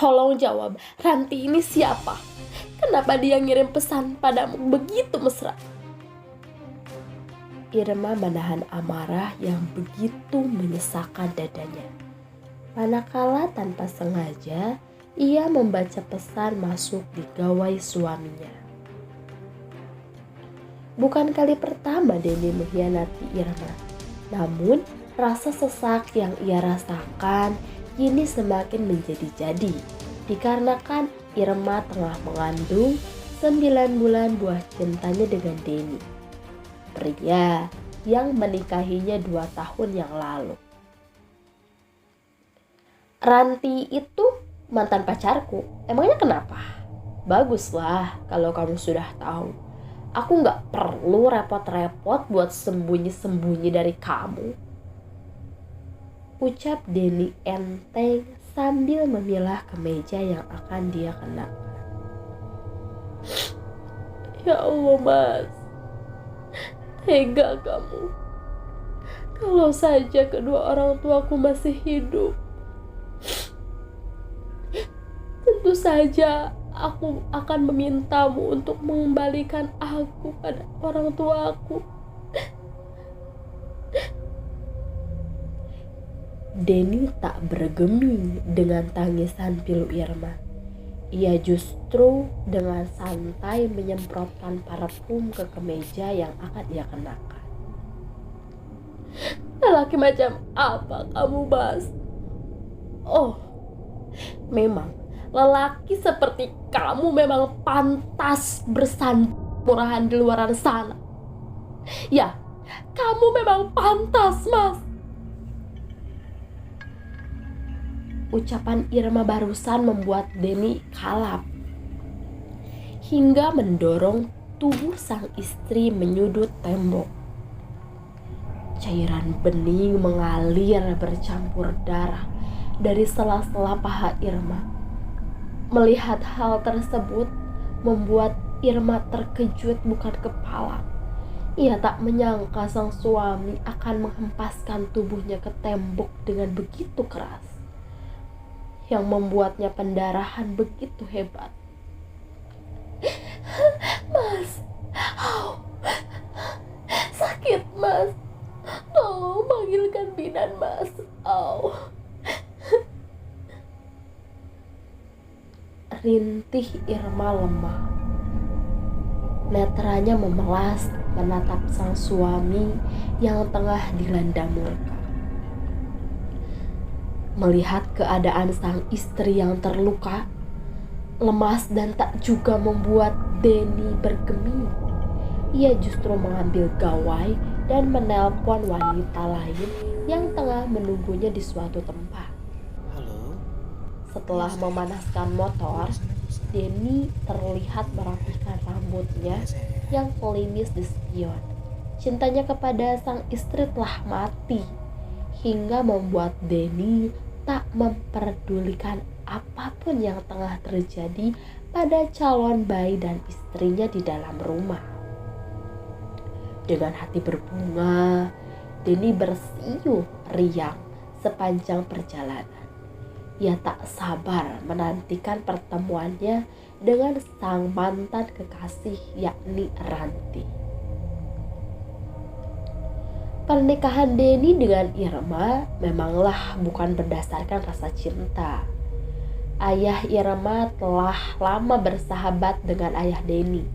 Tolong jawab, Ranti ini siapa? Kenapa dia ngirim pesan padamu begitu mesra? Irma menahan amarah yang begitu menyesakkan dadanya. Manakala tanpa sengaja ia membaca pesan masuk di gawai suaminya. Bukan kali pertama Denny mengkhianati Irma, namun rasa sesak yang ia rasakan kini semakin menjadi-jadi dikarenakan Irma tengah mengandung 9 bulan buah cintanya dengan Denny, pria yang menikahinya 2 tahun yang lalu. Ranti itu mantan pacarku, emangnya kenapa? Baguslah kalau kamu sudah tahu. Aku gak perlu repot-repot buat sembunyi-sembunyi dari kamu, ucap Denny enteng sambil memilah kemeja yang akan dia kenakan. Ya Allah Mas, tega kamu. Kalau saja kedua orang tuaku masih hidup, tentu saja aku akan memintamu untuk mengembalikan aku pada orang tuaku. Denny tak bergeming dengan tangisan pilu Irma. Ia justru dengan santai menyemprotkan parfum ke kemeja yang akan ia kenakan. Lelaki macam apa kamu, Mas? Oh, memang lelaki seperti kamu memang pantas bersandurahan di luaran sana. Ya, kamu memang pantas, Mas. Ucapan Irma barusan membuat Denny kalap hingga mendorong tubuh sang istri menyudut tembok. Cairan bening mengalir bercampur darah dari sela-sela paha Irma. Melihat hal tersebut membuat Irma terkejut bukan kepala. Ia tak menyangka sang suami akan menghempaskan tubuhnya ke tembok dengan begitu keras, yang membuatnya pendarahan begitu hebat. Mas, sakit Mas, tolong panggilkan bidan Mas. Rintih Irma lemah. Netranya memelas menatap sang suami yang tengah dilanda murka. Melihat keadaan sang istri yang terluka, lemas dan tak juga membuat Denny bergeming, ia justru mengambil gawai dan menelpon wanita lain yang tengah menunggunya di suatu tempat. Halo. Setelah memanaskan motor, Denny terlihat merapikan rambutnya yang klimis di spion. Cintanya kepada sang istri telah mati, hingga membuat Denny tak memperdulikan apapun yang tengah terjadi pada calon bayi dan istrinya di dalam rumah. Dengan hati berbunga, Denny bersiuh riang sepanjang perjalanan. Ia tak sabar menantikan pertemuannya dengan sang mantan kekasih yakni Ranti. Pernikahan Denny dengan Irma memanglah bukan berdasarkan rasa cinta. Ayah Irma telah lama bersahabat dengan ayah Denny.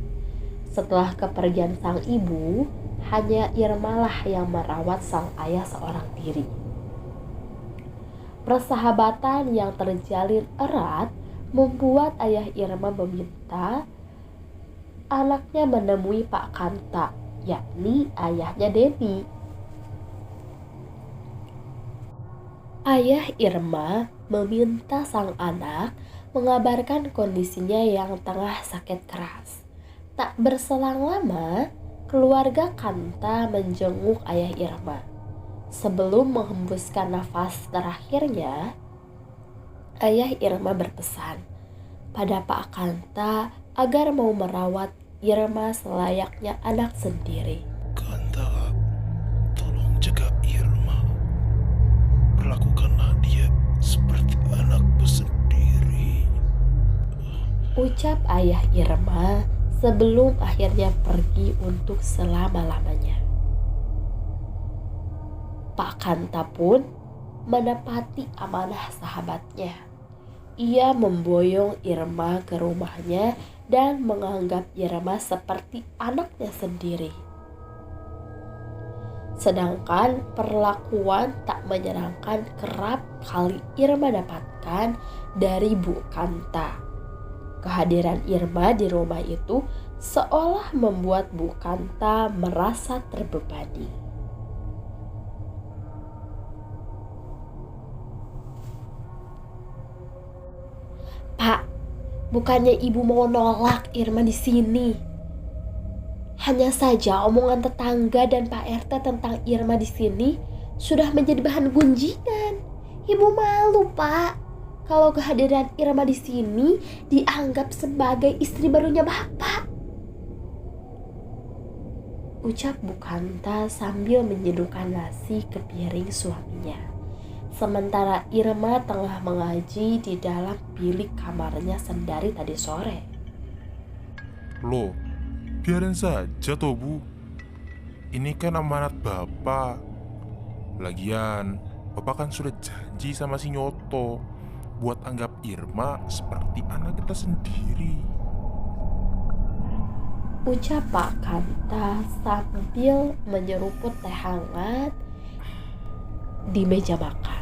Setelah kepergian sang ibu, hanya Irma lah yang merawat sang ayah seorang diri. Persahabatan yang terjalin erat membuat ayah Irma meminta anaknya menemui Pak Kanta, yakni ayahnya Denny. Ayah Irma meminta sang anak mengabarkan kondisinya yang tengah sakit keras. Tak berselang lama, keluarga Kanta menjenguk ayah Irma. Sebelum menghembuskan nafas terakhirnya, ayah Irma berpesan pada Pak Kanta agar mau merawat Irma selayaknya anak sendiri. Kanta, tolong jaga Irma. Perlakukanlah dia seperti anakku sendiri. Ucap ayah Irma sebelum akhirnya pergi untuk selama-lamanya. Pak Kanta pun menepati amanah sahabatnya. Ia memboyong Irma ke rumahnya dan menganggap Irma seperti anaknya sendiri. Sedangkan perlakuan tak menyenangkan kerap kali Irma dapatkan dari Bu Kanta. Kehadiran Irma di rumah itu seolah membuat Bu Kanta merasa terbebani. Pak, bukannya ibu mau nolak Irma di sini. Hanya saja omongan tetangga dan Pak RT tentang Irma di sini sudah menjadi bahan gunjingan. Ibu malu, Pak. Kalau kehadiran Irma di sini dianggap sebagai istri barunya Bapak. Ucap Bu Kanta sambil menyeduhkan nasi ke piring suaminya. Sementara Irma tengah mengaji di dalam bilik kamarnya sendiri tadi sore. Loh, biarin saja toh Bu. Ini kan amanat Bapak. Lagian, Bapak kan sudah janji sama si Nyoto buat anggap Irma seperti anak kita sendiri. Ucap Pak Kanta sambil menyeruput teh hangat di meja makan.